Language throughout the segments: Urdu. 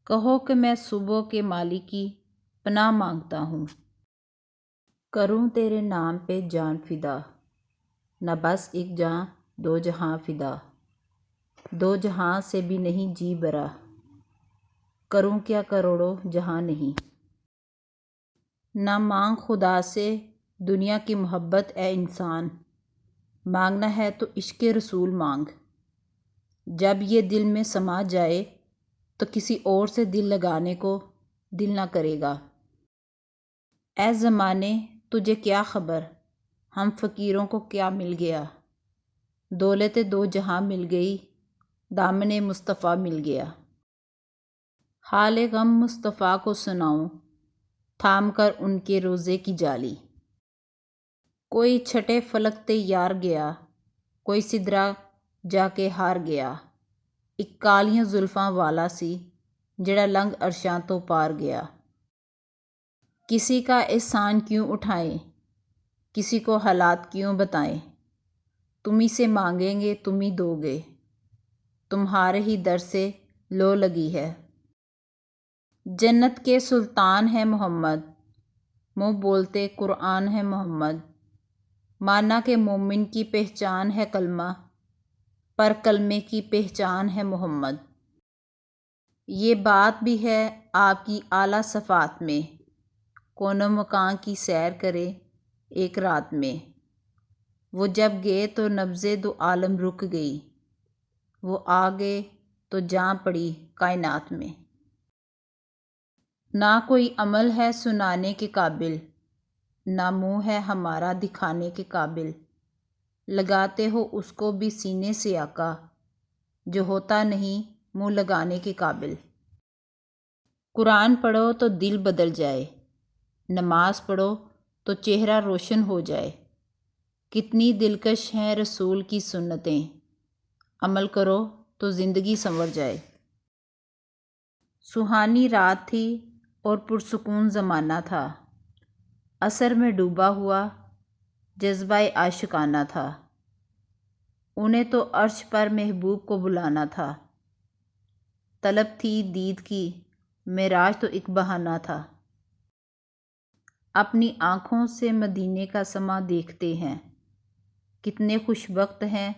کہو کہ میں صبح کے مالی کی پناہ مانگتا ہوں، کروں تیرے نام پہ جان فدا، نہ بس ایک جہاں دو جہاں فدا، دو جہاں سے بھی نہیں جی برا، کروں کیا کروڑوں جہاں نہیں۔ نہ مانگ خدا سے دنیا کی محبت اے انسان، مانگنا ہے تو عشق رسول مانگ، جب یہ دل میں سما جائے تو کسی اور سے دل لگانے کو دل نہ کرے گا۔ اے زمانے تجھے کیا خبر، ہم فقیروں کو کیا مل گیا، دولت دو جہاں مل گئی، دامن مصطفیٰ مل گیا۔ حال غم مصطفیٰ کو سناؤں، تھام کر ان کے روضے کی جالی، کوئی چھٹے فلک تے یار گیا، کوئی سدرا جا کے ہار گیا، ایک کالیاں زلفاں والا سی جڑا لنگ عرشاں تو پار گیا۔ کسی کا احسان کیوں اٹھائیں، کسی کو حالات کیوں بتائیں، تمہیں سے مانگیں گے تمہیں دو گے، تمہارے ہی در سے لو لگی ہے۔ جنت کے سلطان ہے محمد، منہ بولتے قرآن ہے محمد، مانا کہ مومن کی پہچان ہے کلمہ، پر کلمے کی پہچان ہے محمد۔ یہ بات بھی ہے آپ کی اعلیٰ صفات میں، کون و مکان کی سیر کرے ایک رات میں، وہ جب گئے تو نبض دو عالم رک گئی، وہ آ گئے تو جاں پڑی کائنات میں۔ نہ کوئی عمل ہے سنانے کے قابل، نہ منہ ہے ہمارا دکھانے کے قابل، لگاتے ہو اس کو بھی سینے سے آقا، جو ہوتا نہیں منہ لگانے کے قابل۔ قرآن پڑھو تو دل بدل جائے، نماز پڑھو تو چہرہ روشن ہو جائے، کتنی دلکش ہیں رسول کی سنتیں، عمل کرو تو زندگی سنور جائے۔ سہانی رات تھی اور پرسکون زمانہ تھا، اثر میں ڈوبا ہوا جذبہ عاشقانہ تھا، انہیں تو عرش پر محبوب کو بلانا تھا، طلب تھی دید کی معراج تو ایک بہانہ تھا۔ اپنی آنکھوں سے مدینے کا سما دیکھتے ہیں، کتنے خوش بخت ہیں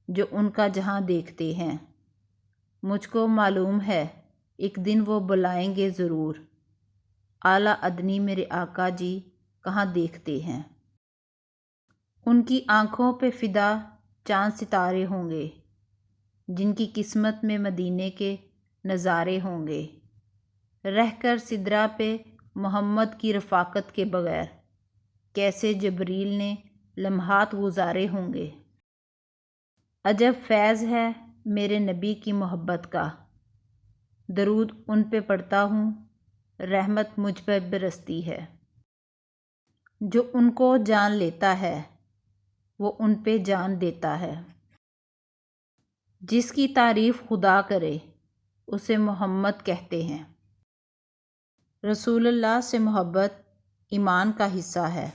جو ان کا جہاں دیکھتے ہیں، مجھ کو معلوم ہے ایک دن وہ بلائیں گے ضرور، اعلیٰ ادنی میرے آقا جی کہاں دیکھتے ہیں۔ ان کی آنکھوں پہ فدا چاند ستارے ہوں گے، جن کی قسمت میں مدینے کے نظارے ہوں گے، رہ کر سدرا پہ محمد کی رفاقت کے بغیر کیسے جبریل نے لمحات گزارے ہوں گے۔ عجب فیض ہے میرے نبی کی محبت کا، درود ان پہ پڑھتا ہوں رحمت مجھ پر برستی ہے۔ جو ان کو جان لیتا ہے وہ ان پہ جان دیتا ہے، جس کی تعریف خدا کرے اسے محمد کہتے ہیں۔ رسول اللہ سے محبت ایمان کا حصہ ہے۔